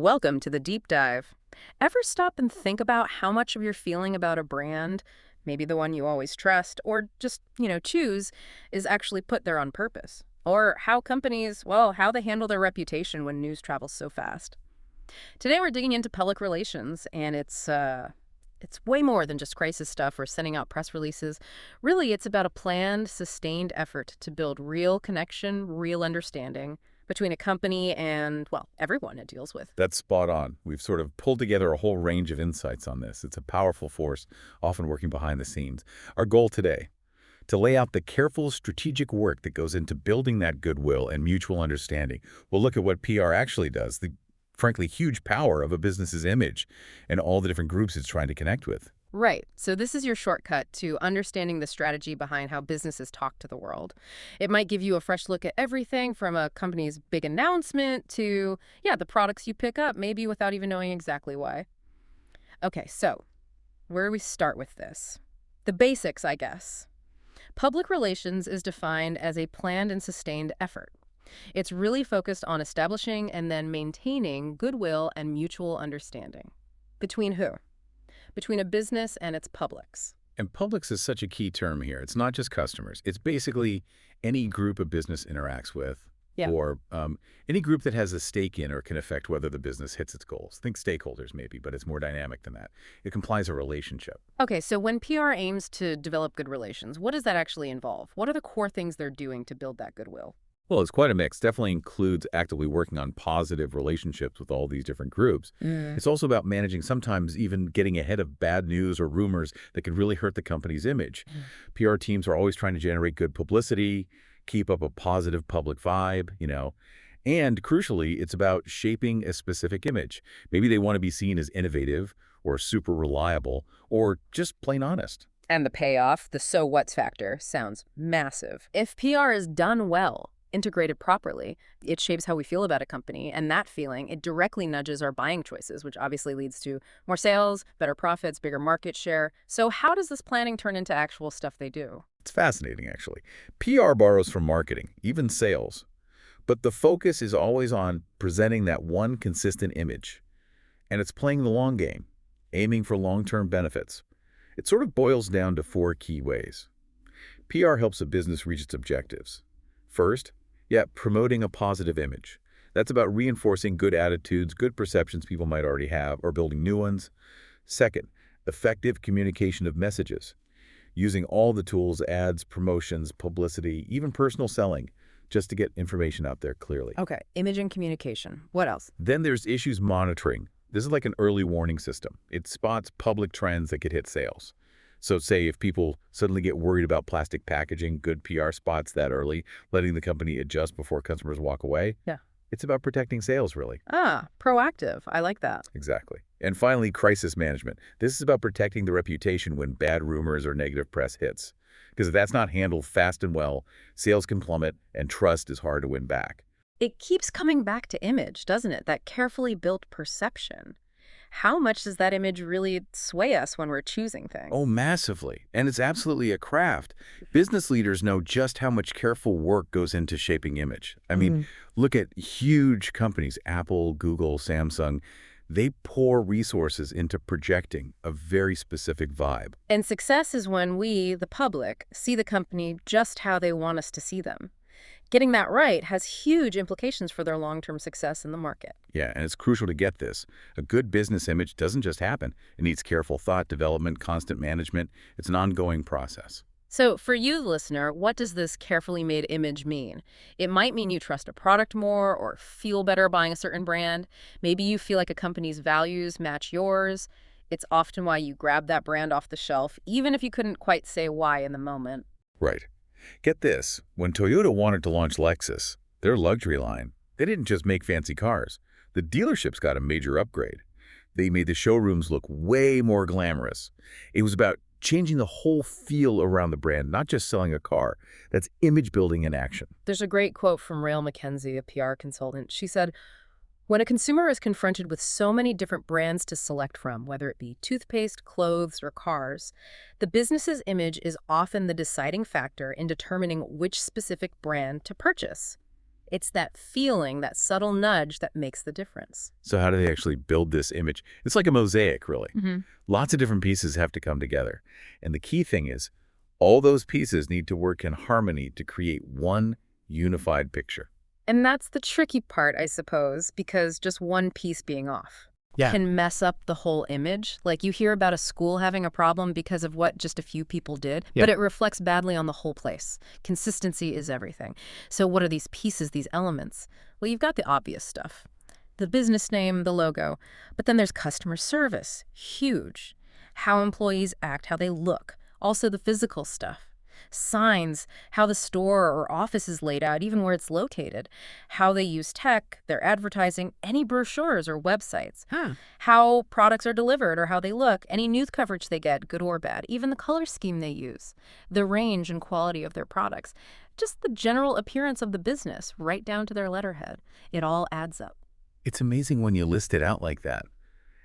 Welcome to the deep dive. Ever stop and think about how much of your feeling about a brand, maybe the one you always trust, or just, choose, is actually put there on purpose? Or how companies, well, how they handle their reputation when news travels so fast? Today we're digging into public relations, and it's way more than just crisis stuff or sending out press releases. Really, it's about a planned, sustained effort to build real connection, real understanding between a company and, well, everyone it deals with. That's spot on. We've sort of pulled together a whole range of insights on this. It's a powerful force, often working behind the scenes. Our goal today, to lay out the careful strategic work that goes into building that goodwill and mutual understanding. We'll look at what PR actually does, the frankly huge power of a business's image and all the different groups it's trying to connect with. Right. So this is your shortcut to understanding the strategy behind how businesses talk to the world. It might give you a fresh look at everything from a company's big announcement to, yeah, the products you pick up, maybe without even knowing exactly why. Okay, so where do we start with this? The basics, I guess. Public relations is defined as a planned and sustained effort. It's really focused on establishing and then maintaining goodwill and mutual understanding. Between who? Between a business and its publics. And publics is such a key term here. It's not just customers. It's basically any group a business interacts with Yeah. or any group that has a stake in or can affect whether the business hits its goals. Think stakeholders maybe, but it's more dynamic than that. It implies a relationship. Okay, so when PR aims to develop good relations, what does that actually involve? What are the core things they're doing to build that goodwill? Well, it's quite a mix. Definitely includes actively working on positive relationships with all these different groups. Mm. It's also about managing, sometimes even getting ahead of bad news or rumors that could really hurt the company's image. PR teams are always trying to generate good publicity, keep up a positive public vibe. And crucially, it's about shaping a specific image. Maybe they want to be seen as innovative or super reliable or just plain honest. And the payoff, the so what's factor, sounds massive. If PR is done well, integrated properly, it shapes how we feel about a company, and that feeling, it directly nudges our buying choices, which obviously leads to more sales, better profits, bigger market share. So how does this planning turn into actual stuff they do? It's fascinating, actually. PR borrows from marketing, even sales. But the focus is always on presenting that one consistent image. And it's playing the long game, aiming for long-term benefits. It sort of boils down to four key ways. PR helps a business reach its objectives. First, promoting a positive image. That's about reinforcing good attitudes, good perceptions people might already have, or building new ones. Second, effective communication of messages. Using all the tools, ads, promotions, publicity, even personal selling, just to get information out there clearly. Okay, image and communication. What else? Then there's issues monitoring. This is like an early warning system. It spots public trends that could hit sales. So say if people suddenly get worried about plastic packaging, good PR spots that early, letting the company adjust before customers walk away. Yeah. It's about protecting sales, really. Ah, proactive. I like that. Exactly. And finally, crisis management. This is about protecting the reputation when bad rumors or negative press hits. Because if that's not handled fast and well, sales can plummet and trust is hard to win back. It keeps coming back to image, doesn't it? That carefully built perception. How much does that image really sway us when we're choosing things? Oh, massively. And it's absolutely a craft. Business leaders know just how much careful work goes into shaping image. I mean, look at huge companies, Apple, Google, Samsung. They pour resources into projecting a very specific vibe. And success is when we, the public, see the company just how they want us to see them. Getting that right has huge implications for their long-term success in the market. Yeah, and it's crucial to get this. A good business image doesn't just happen. It needs careful thought, development, constant management. It's an ongoing process. So for you, the listener, what does this carefully made image mean? It might mean you trust a product more or feel better buying a certain brand. Maybe you feel like a company's values match yours. It's often why you grab that brand off the shelf, even if you couldn't quite say why in the moment. Right. Get this. When Toyota wanted to launch Lexus, their luxury line, they didn't just make fancy cars. The dealerships got a major upgrade. They made the showrooms look way more glamorous. It was about changing the whole feel around the brand, not just selling a car. That's image building in action. There's a great quote from Rael McKenzie, a PR consultant. She said, "When a consumer is confronted with so many different brands to select from, whether it be toothpaste, clothes, or cars, the business's image is often the deciding factor in determining which specific brand to purchase. It's that feeling, that subtle nudge that makes the difference. So how do they actually build this image? It's like a mosaic, really. Hmm. Lots of different pieces have to come together. And the key thing is, all those pieces need to work in harmony to create one unified picture. And that's the tricky part, I suppose, because just one piece being off Yeah. can mess up the whole image. Like you hear about a school having a problem because of what just a few people did, Yep. but it reflects badly on the whole place. Consistency is everything. So what are these pieces, these elements? Well, you've got the obvious stuff. The business name, the logo, but then there's customer service, huge. How employees act, how they look, also the physical stuff. Signs, how the store or office is laid out, even where it's located, how they use tech, their advertising, any brochures or websites, Huh. how products are delivered or how they look, any news coverage they get, good or bad, even the color scheme they use, the range and quality of their products, just the general appearance of the business, right down to their letterhead. It all adds up. It's amazing when you list it out like that,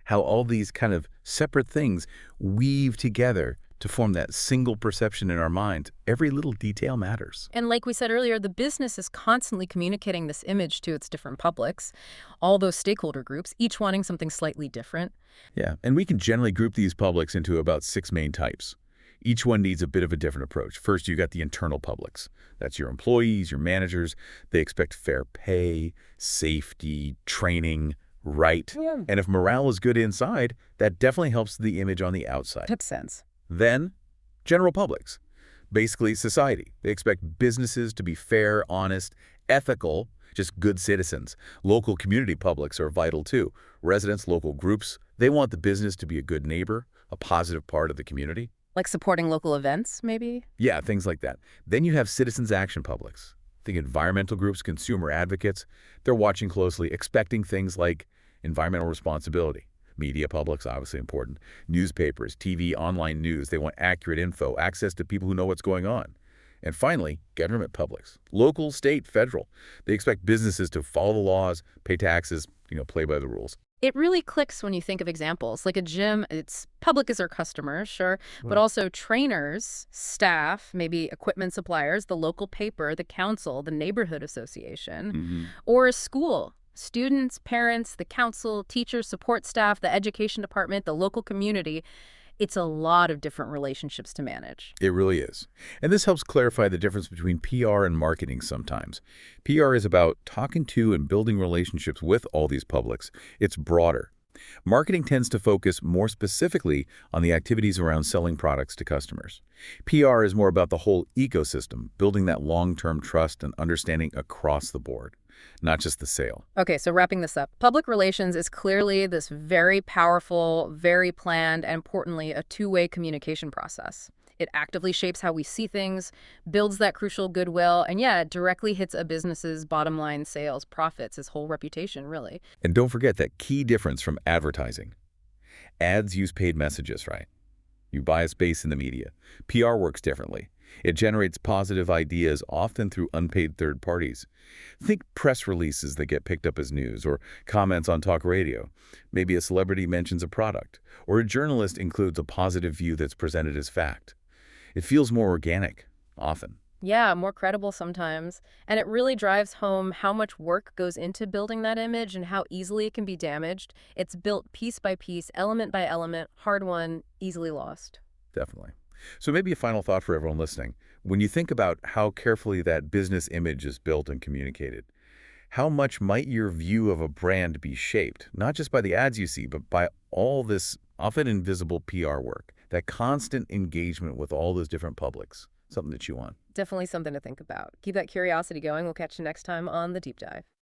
how all these kind of separate things weave together to form that single perception in our mind. Every little detail matters. And like we said earlier, the business is constantly communicating this image to its different publics, all those stakeholder groups, each wanting something slightly different. Yeah, and we can generally group these publics into about 6 main types. Each one needs a bit of a different approach. First, you got the internal publics. That's your employees, your managers. They expect fair pay, safety, training, right. Yeah. And if morale is good inside, that definitely helps the image on the outside. Makes sense. Then, general publics. Basically, society. They expect businesses to be fair, honest, ethical, just good citizens. Local community publics are vital too. Residents, local groups, they want the business to be a good neighbor, a positive part of the community. Like supporting local events, maybe? Yeah, things like that. Then you have citizens action publics. Think environmental groups, consumer advocates. They're watching closely, expecting things like environmental responsibility. Media publics, obviously important. Newspapers, TV, online news. They want accurate info, access to people who know what's going on. And finally, government publics. Local, state, federal. They expect businesses to follow the laws, pay taxes, play by the rules. It really clicks when you think of examples. Like a gym, it's public as our customers, sure, but also trainers, staff, maybe equipment suppliers, the local paper, the council, the neighborhood association, Mhm. or a school. Students, parents, the council, teachers, support staff, the education department, the local community. It's a lot of different relationships to manage. It really is. And this helps clarify the difference between PR and marketing sometimes. PR is about talking to and building relationships with all these publics. It's broader. Marketing tends to focus more specifically on the activities around selling products to customers. PR is more about the whole ecosystem, building that long-term trust and understanding across the board, not just the sale. Okay, so wrapping this up, public relations is clearly this very powerful, very planned, and importantly, a two-way communication process. It actively shapes how we see things, builds that crucial goodwill, and yeah, it directly hits a business's bottom line sales, profits, its whole reputation, really. And don't forget that key difference from advertising. Ads use paid messages, right? You buy a space in the media. PR works differently. It generates positive ideas, often through unpaid third parties. Think press releases that get picked up as news, or comments on talk radio. Maybe a celebrity mentions a product, or a journalist includes a positive view that's presented as fact. It feels more organic, often. Yeah, more credible sometimes. And it really drives home how much work goes into building that image and how easily it can be damaged. It's built piece by piece, element by element, hard won, easily lost. Definitely. So maybe a final thought for everyone listening. When you think about how carefully that business image is built and communicated, how much might your view of a brand be shaped, not just by the ads you see, but by all this often invisible PR work, that constant engagement with all those different publics, something that you want? Definitely something to think about. Keep that curiosity going. We'll catch you next time on The Deep Dive.